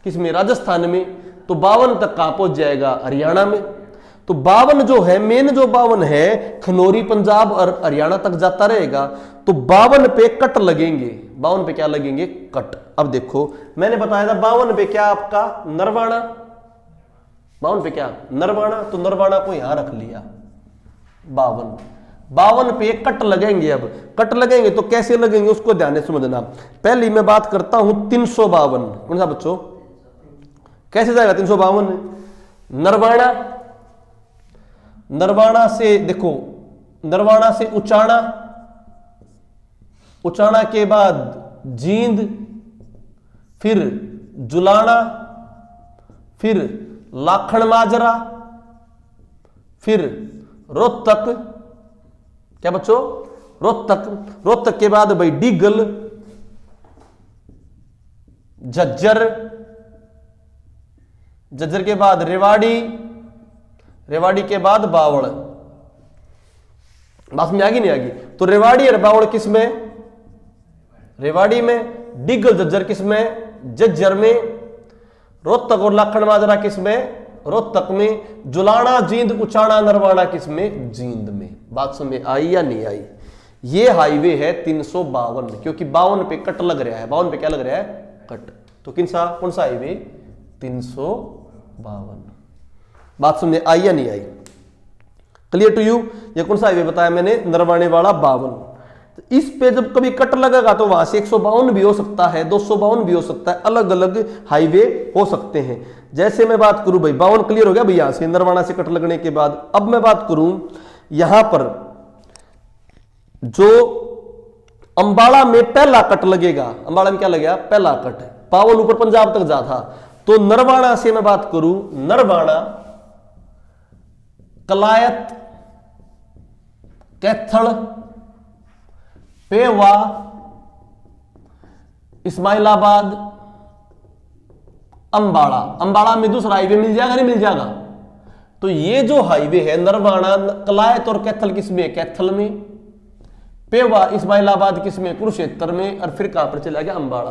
किसमें, राजस्थान में। तो 52 तक कहां पहुंच जाएगा, हरियाणा में। तो 52 जो है, मेन जो 52 है खनौरी पंजाब और हरियाणा तक जाता रहेगा। तो 52 पे कट लगेंगे, 52 पे क्या लगेंगे, कट। अब देखो मैंने बताया था 52 पे क्या आपका नरवाणा, 52 पे क्या नरवाणा, तो नरवाणा को यहां रख लिया। 52 पे कट लगेंगे। अब कट लगेंगे तो कैसे लगेंगे उसको ध्यान से समझना। पहली मैं बात करता हूं 352, कौन सा बच्चों, कैसे जाएगा 352, नरवाणा, नरवाणा से देखो, नरवाणा से उचाना, उचाना के बाद जींद, फिर जुलाना, फिर लाखन माजरा, फिर रोहतक, क्या बच्चों, रोहतक, रोहतक के बाद भाई डिगल, झज्जर, झज्जर के बाद रेवाड़ी, रेवाड़ी के बाद बावड़। बात में आगी नहीं आगी, तो रेवाड़ी और बावड़ किस में, रेवाड़ी में, डिगल झज्जर किस में, झज्जर में, रोहतक और लाखन माजरा किस में, रोहतक में, जुलाना, जींद, उचाना, नरवाना किस में, जींद में। बात समझ में आई या नहीं आई। ये हाईवे है 352, क्योंकि 52 पे कट लग रहा है, 52 पे क्या लग रहा है, कट। तो कौन सा हाईवे, 352। बात समझ में आई या नहीं आई, क्लियर टू यू। ये कौन सा हाईवे बताया मैंने, नरवाने वाला 52। तो इस पे जब कभी कट लगेगा तो वहां से 152 भी हो सकता है, 252 भी हो सकता है, अलग अलग हाईवे हो सकते हैं। जैसे मैं बात करूं भाई 52 क्लियर हो गया भाई, यहां से नरवाना से कट लगने के बाद। अब मैं बात करूं यहां पर जो अंबाला में पहला कट लगेगा, अंबाला में क्या लगेगा, पहला कट, 52 ऊपर पंजाब तक जाता। तो नरवाना से मैं बात करूं, नरवाना, कलायत, कैथल, पेवा, इस्माइलाबाद, अंबाला। अंबाला में दूसरा हाईवे मिल जाएगा, नहीं मिल जाएगा। तो ये जो हाईवे है नरवाना, कलायत और कैथल किसमें, कैथल में, पेवा, इस्माइलाबाद किसमें, कुरुक्षेत्र में, और फिर कहां पर चला गया, अंबाला।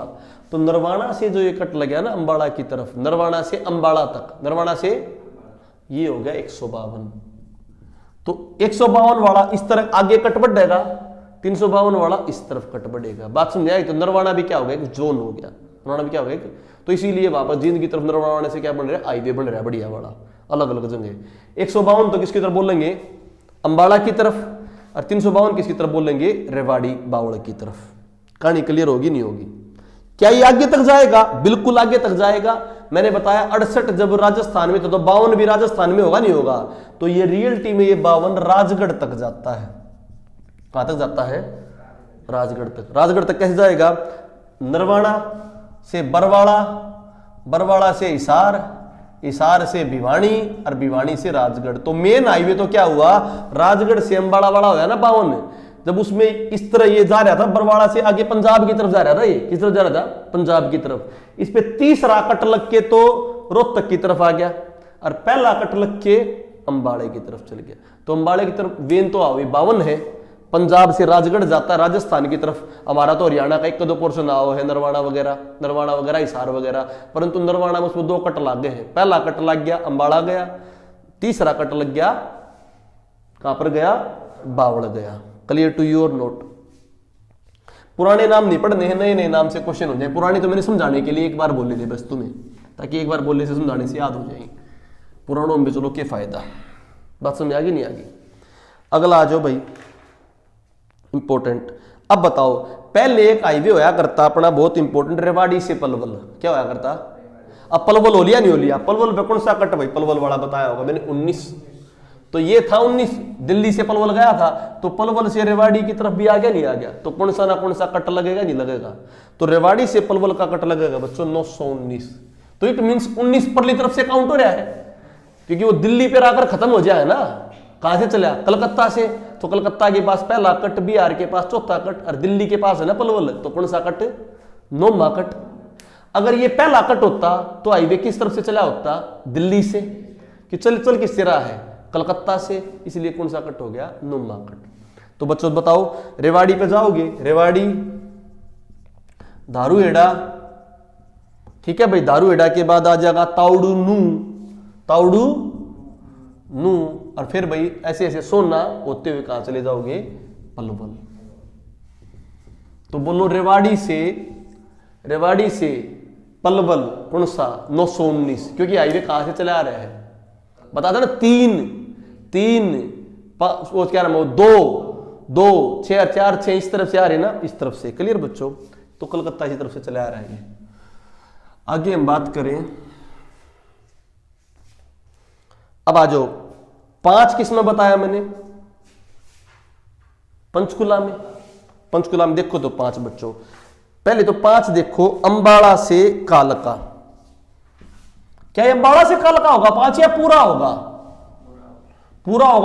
तो नरवाना से जो ये कट लगा ना अंबाला की तरफ, नरवाना से अंबाला तक, नरवाना से ये हो गया 152। तो 152 वाला इस तरह आगे कट बढ़ेगा, 352 वाला इस तरफ कट बढ़ेगा। बात समझ आई। तो नरवाना भी क्या हो गया, एक जोन हो गया, नरवाना भी क्या हो गया। तो इसीलिए वापस जींद की तरफ नरवाना से क्या बन रहा है, हाईवे बन रहा है बढ़िया वाला, अलग अलग जगह। 152 तो किसकी तरफ बोलेंगे, अंबाला की तरफ, और 352 किसकी तरफ बोलेंगे, रेवाड़ी बावड़ की तरफ। कहानी क्लियर होगी नहीं होगी। क्या ये आगे तक जाएगा, बिल्कुल आगे तक जाएगा। मैंने बताया 68 जब राजस्थान में तो 52 भी राजस्थान में होगा, नहीं होगा। तो ये रियलिटी में ये 52 राजगढ़ तक जाता है। कहां तक जाता है, राजगढ़ तक। राजगढ़ तक कैसे जाएगा, नरवाना से बरवाड़ा, बरवाड़ा से हिसार, हिसार से भिवानी, और भिवानी से राजगढ़। तो मेन हाईवे तो क्या हुआ, राजगढ़ से अंबाला वाला होया ना 52। जब उसमें इस तरह ये जा रहा था, बरवाड़ा से आगे पंजाब की तरफ जा रहा था, ये किस तरफ जा रहा था, पंजाब की तरफ। इस पे तीसरा कट लग के तो रोहतक की तरफ आ गया, और पहला कट लग के अंबाड़े की तरफ चल गया। तो अंबाड़े की तरफ वेन तो हुई 52 है, पंजाब से राजगढ़ जाता है राजस्थान की तरफ। हमारा तो हरियाणा का 1-2 पोर्शन आओ है, नरवाना वगैरह, हिसार वगैरह। परंतु नरवाना में उसमें 2 कट लग गए हैं। पहला कट लग गया अंबाड़ा गया, तीसरा कट लग गया कहां पर गया, बावड़ गया। Clear to your note. पुराने नाम नहीं पढ़ने हैं, नए नए नाम से क्वेश्चन हो जाए। पुराने तो मैंने समझाने के लिए एक बार बोले थे बस तुम्हें, ताकि एक बार बोलने से समझाने से याद हो जाए। पुरानों में चलो क्या फायदा। बात समझ आ गई नहीं आ गई। अगला आ जाओ भाई, इंपॉर्टेंट। अब बताओ, पहले एक हाईवे होया करता अपना बहुत इंपॉर्टेंट, रेवाड़ी से पलवल। क्या होया करता, अब पलवल हो लिया नहीं हो लिया। पलवल पे कौन सा कट भाई, पलवल वाला बताया होगा मैंने 19। तो ये था 19, दिल्ली से पलवल गया था, तो पलवल से रेवाड़ी की तरफ भी आ गया नहीं आ गया। तो कौन सा ना कौन सा कट लगेगा, नहीं लगेगा। तो रेवाड़ी से पलवल का कट लगेगा बच्चों 919। तो इट मींस 19 परली तरफ से काउंट हो रहा है, क्योंकि वो दिल्ली पे आकर खत्म हो जाए ना। कहां से चला, कलकत्ता से। तो कलकत्ता के पास पहला कट, बिहार के पास चौथा कट, और दिल्ली के पास है ना पलवल। तो कौन सा कट, 9वां कट। अगर ये पहला कट होता तो हाईवे किस तरफ से चला होता, दिल्ली से। कि चल किससे रहा है, कलकत्ता से, इसलिए कौन सा कट हो गया, 9वां कट। तो बच्चों बताओ, रेवाड़ी पे जाओगे, रेवाड़ी, धारूहेड़ा, ठीक है भाई, दारूहेड़ा के बाद आ जाएगा ताउडू नू, ताउडू नू, और फिर भाई ऐसे ऐसे सोना होते हुए कहां चले जाओगे, पलवल। तो बोलो रेवाड़ी से पलवल कौन सा, 919, क्योंकि हाईवे कहां से चला आ रहा है बता देना, तीन वो क्या नाम है, दो 6 4 6 इस तरफ से आ रहे ना, इस तरफ से। क्लियर बच्चों, तो कलकत्ता इसी तरफ से चले आ रहा है। आगे हम बात करें, अब आ जाओ 5 किस में बताया मैंने, पंचकुला में देखो तो 5 बच्चों, पहले तो 5 देखो, अंबाला से कालका, क्या ये अंबाला से कालका होगा 5 या पूरा होगा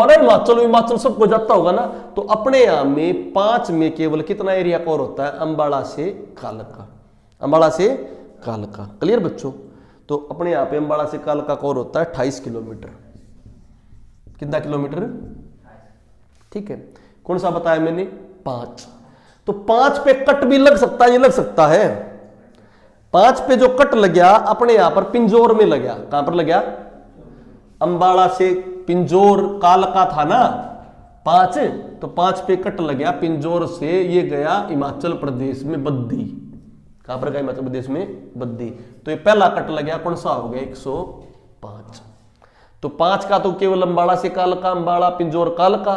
ना, हिमाचल सबको जाता होगा ना। तो अपने यहां में 5 में केवल कितना एरिया कवर होता है, अंबाला से कालका। क्लियर बच्चों, तो अपने यहां पे अंबाला से कालका कवर होता है 28 किलोमीटर। कितना किलोमीटर, ठीक है। कौन सा बताया मैंने, 5। तो 5 पे कट भी लग सकता है, ये लग सकता है। 5 पे जो कट लग गया अपने यहां पर पिंजौर में लग गया, कहां पर लग गया, अंबाला से पिंजौर कालका था ना 5, तो 5 पे कट लग गया पिंजौर से, ये गया हिमाचल प्रदेश में बद्दी। कहां पर गया, हिमाचल प्रदेश में बद्दी। तो ये पहला कट लग गया, कौन सा हो गया, 105। तो 5 का तो केवल अंबाला से कालका, अंबाला पिंजौर कालका,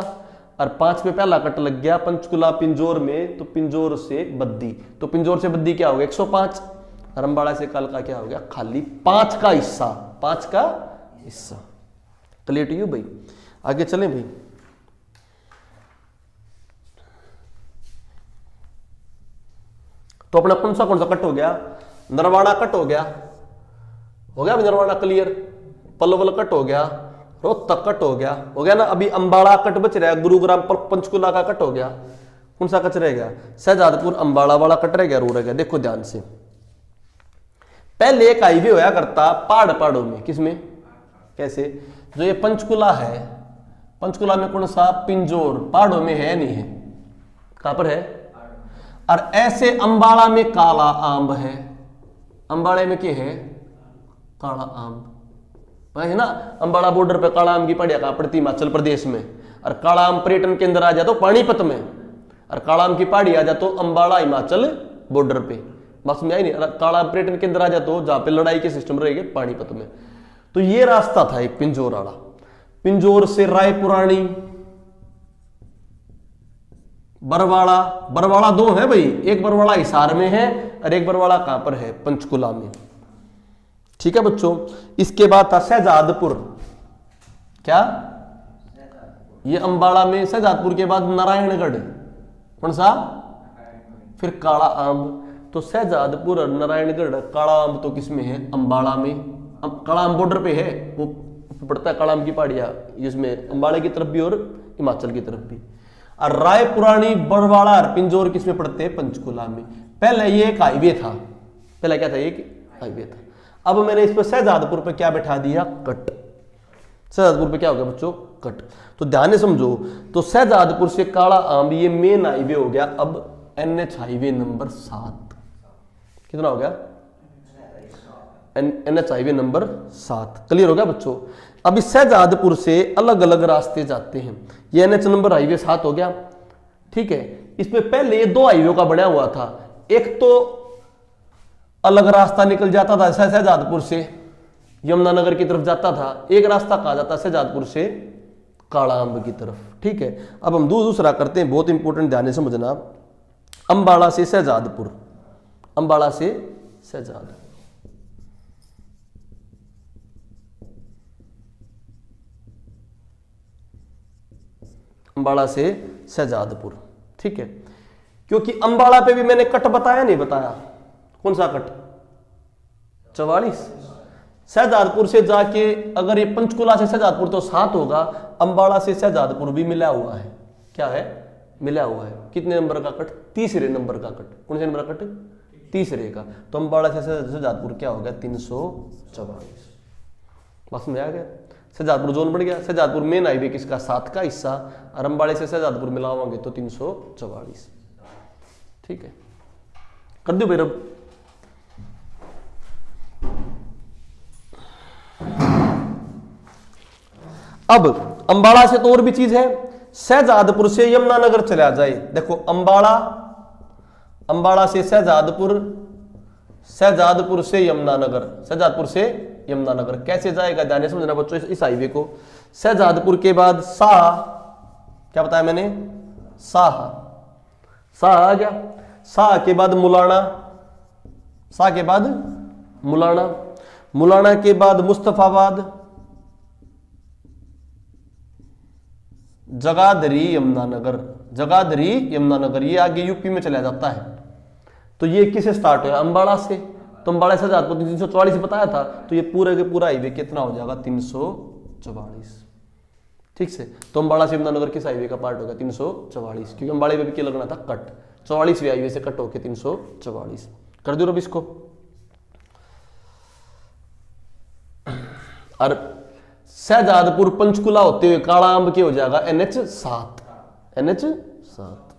और 5 पे पहला कट लग गया पंचकुला पिंजौर में, तो पिंजौर से बद्दी। तो पिंजौर से बद्दी क्या हो गया, 105, और अंबाला से कालका क्या हो गया, खाली 5 का हिस्सा। क्लियर टू यू भाई, आगे चलें भाई। तो अपना कौन सा कट हो गया, नरवाड़ा कट हो गया नरवाड़ा क्लियर, पलवल कट हो गया, रोहतक कट हो गया ना। अभी अंबाला कट बच रहा है, गुरुग्राम पंचकुला का कट हो गया। कौन सा कट रह गया, शहजादपुर अंबाला वाला कट रह गया, रू रह गया। देखो ध्यान से, पहले एक हाईवे होया करता पहाड़ों में, किसमें, कैसे, जो ये पंचकुला है, पंचकुला में कौन सा, पिंजौर, पहाड़ों में है नहीं है, कहां पर है, और ऐसे अंबाला में काला आंब है, अंबाड़े में क्या है, काला आंब है ना। अंबाला बॉर्डर पे काला आम की पहाड़ियां कहां पड़ती, हिमाचल प्रदेश में, और काला आम पर्यटन केंद्र आ जाए तो पानीपत में, और काला आम की पहाड़ी आ जाए तो अंबाला हिमाचल बॉर्डर पे, बस में आई नहीं। काला आम पर्यटन केंद्र आ जाए तो जहां पे लड़ाई के सिस्टम रहेंगे पानीपत में। तो ये रास्ता था एक पिंजौर वाला, पिंजौर से रायपुरानी, बरवाड़ा 2 है भाई, एक बरवाड़ा हिसार में है और एक बरवाड़ा कहां पर है, पंचकुला में। ठीक है बच्चों, इसके बाद था शहजादपुर, क्या, ये अंबाला में, शहजादपुर के बाद नारायणगढ़, कौन सा, फिर काला आंब। तो शहजादपुर और नारायणगढ़, काला आंब तो किसमें है, अंबाला में, काला आंब बॉर्डर पे है, वो पड़ता है काला आंब की पहाड़ियां, इसमें अंबाला की तरफ भी और हिमाचल की तरफ भी। और रायपुरानी, बरवाड़ा और पिंजौर किसमें पड़ते हैं, पंचकुला में। पहले ये एक हाईवे था, पहले क्या था, एक हाईवे था। अब मैंने इस पर शहजादपुर पे क्या बैठा दिया, कट। शहजादपुर पे क्या हो गया बच्चों, कट। तो ध्यान से समझो, तो शहजादपुर से काला आंब ये मेन हाईवे हो गया। अब NH हाईवे नंबर 7 कितना हो गया, NH हाईवे नंबर 7। क्लियर हो गया बच्चों। अब इस शहजादपुर से अलग अलग रास्ते जाते हैं, ये NH नंबर हाईवे 7 हो गया, ठीक है। इसमें पहले ये 2 हाईवे का बना हुआ था, एक तो अलग रास्ता निकल जाता था शहजादपुर से यमुनानगर की तरफ जाता था, एक रास्ता कहा जाता है शहजादपुर से कालाअंब की तरफ, ठीक है। अब हम दूसरा करते हैं, बहुत इंपॉर्टेंट, ध्यान से समझना। अंबाला से शहजादपुर, अंबाला से शहजादपुर, अंबाला से शहजादपुर, ठीक है। क्योंकि अंबाला पे भी मैंने कट बताया नहीं बताया, कौन सा कट, 44। शहजादपुर से जाके अगर ये पंचकुला से शहजादपुर तो 7 होगा, अंबाला से शहजादपुर भी मिला हुआ है, क्या है, मिला हुआ है। कितने नंबर का कट, तीसरे नंबर का कट। कौन से नंबर का कट, तीसरे का। तो अंबाला से शहजादपुर क्या हो गया, 344। बस में आ गया, शहजादपुर जोन बढ़ गया। शहजादपुर मेन हाईवे किसका, 7 का हिस्सा, और अंबाड़े से शहजादपुर मिलावांगे तो 344, ठीक है। कर दो भैरव। अब अंबाला से तो और भी चीज है, शहजादपुर से यमुनानगर चला जाए, देखो अंबाला से शहजादपुर, शहजादपुर से यमुनानगर, शहजादपुर से यमुनानगर कैसे जाएगा, ध्यान से समझना बच्चों इस हाईवे को। शहजादपुर के बाद शाह, क्या बताया मैंने, शाह आ गया, शाह के बाद मुलाना, शाह के बाद मुलाना, मुलाना के बाद मुस्तफाबाद, जगाधरी यमुनानगर, जगाधरी यमुनानगर, ये आगे यूपी में चला जाता है। तो ये किसे स्टार्ट हुआ, अंबाला से, तो अंबाला से शहजादपुर 344 बताया था, तो ये पूरे के पूरा हाईवे कितना हो जाएगा 344, ठीक से। तो अंबाला से यमुनानगर किस हाईवे का पार्ट होगा 344, क्योंकि अंबाला में भी क्या लगना था कट, 44वें हाईवे से कट होके 344 कर दो। अब इसको और शहजादपुर पंचकुला होते हुए कालाअंब के हो जाएगा NH7, NH7,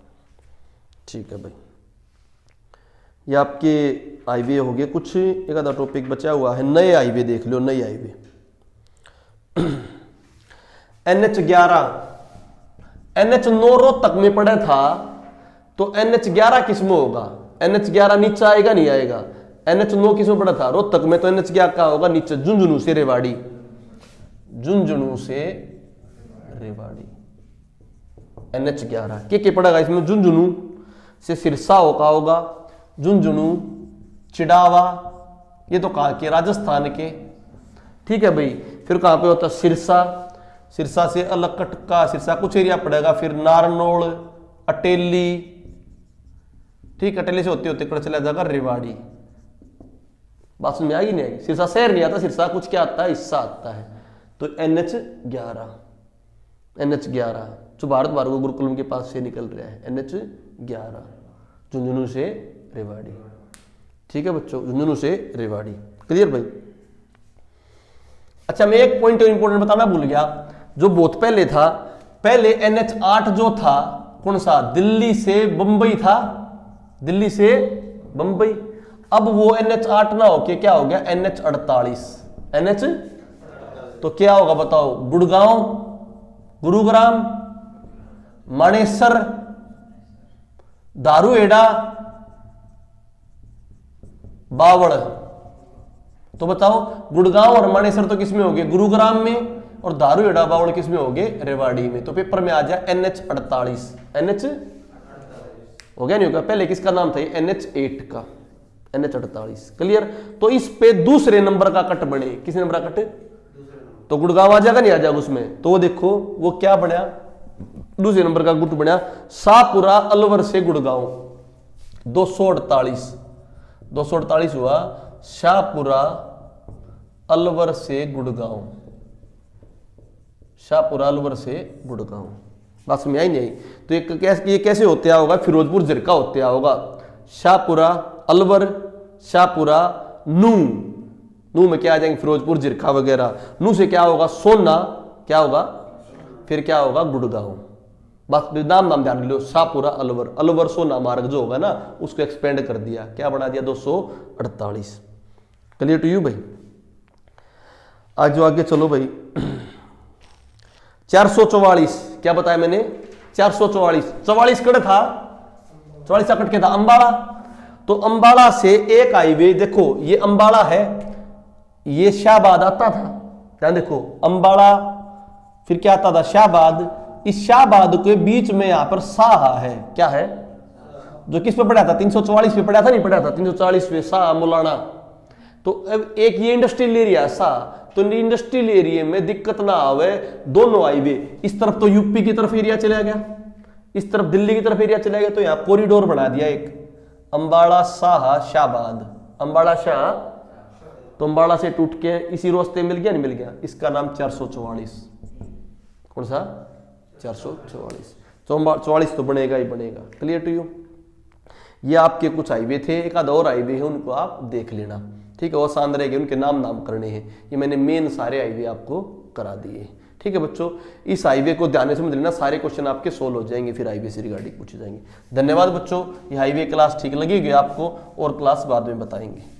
ठीक है भाई। ये आपके हाईवे हो गए, कुछ एक आधा टॉपिक बचा हुआ है, नए हाईवे देख लो, नए हाईवे। NH11, NH9 रोहतक में पड़ा था, तो NH11 किस में होगा, NH11 नीचे आएगा नहीं आएगा, NH9 किस में पड़ा था रोहतक में, तो NH11 का होगा नीचे, झुंझुनू से रेवाड़ी, झुंझुनू से रेवाड़ी, NH11 के पड़ेगा इसमें, झुंझुनू से सिरसा होगा, झुंझुनू, चिड़ावा, ये तो कहाँ के, राजस्थान के, ठीक है भाई। फिर कहां पे होता सिरसा, सिरसा से अलकट का सिरसा कुछ एरिया पड़ेगा, फिर नारनौल, अटेली, ठीक, अटेली से होते होते कड़ चला जाएगा रेवाड़ी। बात में आएगी नहीं आएगी, सिरसा शहर नहीं आता, सिरसा कुछ क्या आता है, हिस्सा आता है। तो NH11, NH11 जो भारत भार्गव गुरुकुलम के पास से निकल रहा है, NH11 झुंझुनू से रेवाड़ी, ठीक है बच्चों, झुंझुनू से रेवाड़ी, क्लियर भाई। अच्छा मैं एक पॉइंट इंपॉर्टेंट बताना भूल गया, जो बहुत पहले था, पहले NH8 जो था कौन सा, दिल्ली से बंबई था, दिल्ली से बंबई, अब वो NH8 ना होके क्या हो गया NH48, NH, तो क्या होगा बताओ, गुड़गांव, गुरुग्राम, मानेसर, दारूहेड़ा, बावड़, तो बताओ गुड़गांव और मानेसर तो किसमें हो गए, गुरुग्राम में, और दारूहेड़ा बावड़ किसमें हो गए, रेवाड़ी में। तो पेपर में आ जाए NH48, NH हो गया नहीं होगा, पहले किसका नाम था NH8 का, NH48, क्लियर। तो इस पे दूसरे नंबर का कट बने, किस नंबर का कट, तो गुड़गांव आ जाएगा नहीं आ जाएगा उसमें, तो देखो वो क्या बना, दूसरे नंबर का गुट बना, शाहपुरा अलवर से गुड़गांव, 248 हुआ, शाहपुरा अलवर से गुड़गांव, शाहपुरा अलवर से गुड़गांव, बात में आई नहीं आई। तो ये कैसे होते होगा, फिरोजपुर जिरका होते होगा, शाहपुरा अलवर, शाहपुरा नू, नू में क्या आ जाएंगे फिरोजपुर जिरका वगैरह, नू से क्या होगा सोना, क्या होगा, फिर क्या होगा गुड़गांव, बस नाम ध्यान लो, शाहपुरा अलवर, अलवर सोना मार्ग जो होगा ना उसको एक्सपेंड कर दिया, क्या बना दिया 248, क्लियर टू यू भाई। आज जो आगे चलो भाई, 444 क्या बताया मैंने, 444 कट था, 44 का कट क्या था अंबाला, तो अंबाला से एक हाईवे, देखो ये अंबाला है, ये शाहबाद आता था, ध्यान देखो अंबाला, फिर क्या आता था शाहबाद, इस शाहबाद के बीच में यहां पर शाह है, क्या है, जो किस पे पड़ा था 344 पे पड़ा था, नहीं पड़ा था 340 पे, शाह मुलाना। तो अब एक ये इंडस्ट्रियल एरिया शाह, तो इंडस्ट्रियल एरिया में दिक्कत ना आवे, दोनों हाईवे, इस तरफ तो यूपी की तरफ एरिया चला गया, इस तरफ दिल्ली की तरफ एरिया चला गया, तो यहां कॉरिडोर बना दिया एक, अंबाला शाह शाहबाद, अंबाला शाह, तो अंबाला से टूट के इसी रास्ते मिल गया नहीं मिल गया, इसका नाम 444, कौन सा 444, 44 तो बनेगा ही बनेगा, क्लियर टू यू। ये आपके कुछ हाईवे थे, एक आधा और हाईवे है उनको आप देख लेना, ठीक है, वो आसान रहेगी, उनके नाम करने हैं, ये मैंने मेन सारे हाईवे आपको करा दिए, ठीक है बच्चों। इस हाईवे को ध्यान से समझ लेना, सारे क्वेश्चन आपके सोल्व हो जाएंगे, फिर हाईवे से रिगार्डिंग पूछे जाएंगे। धन्यवाद बच्चों, ये हाईवे क्लास ठीक लगेगी आपको, और क्लास बाद में बताएंगे।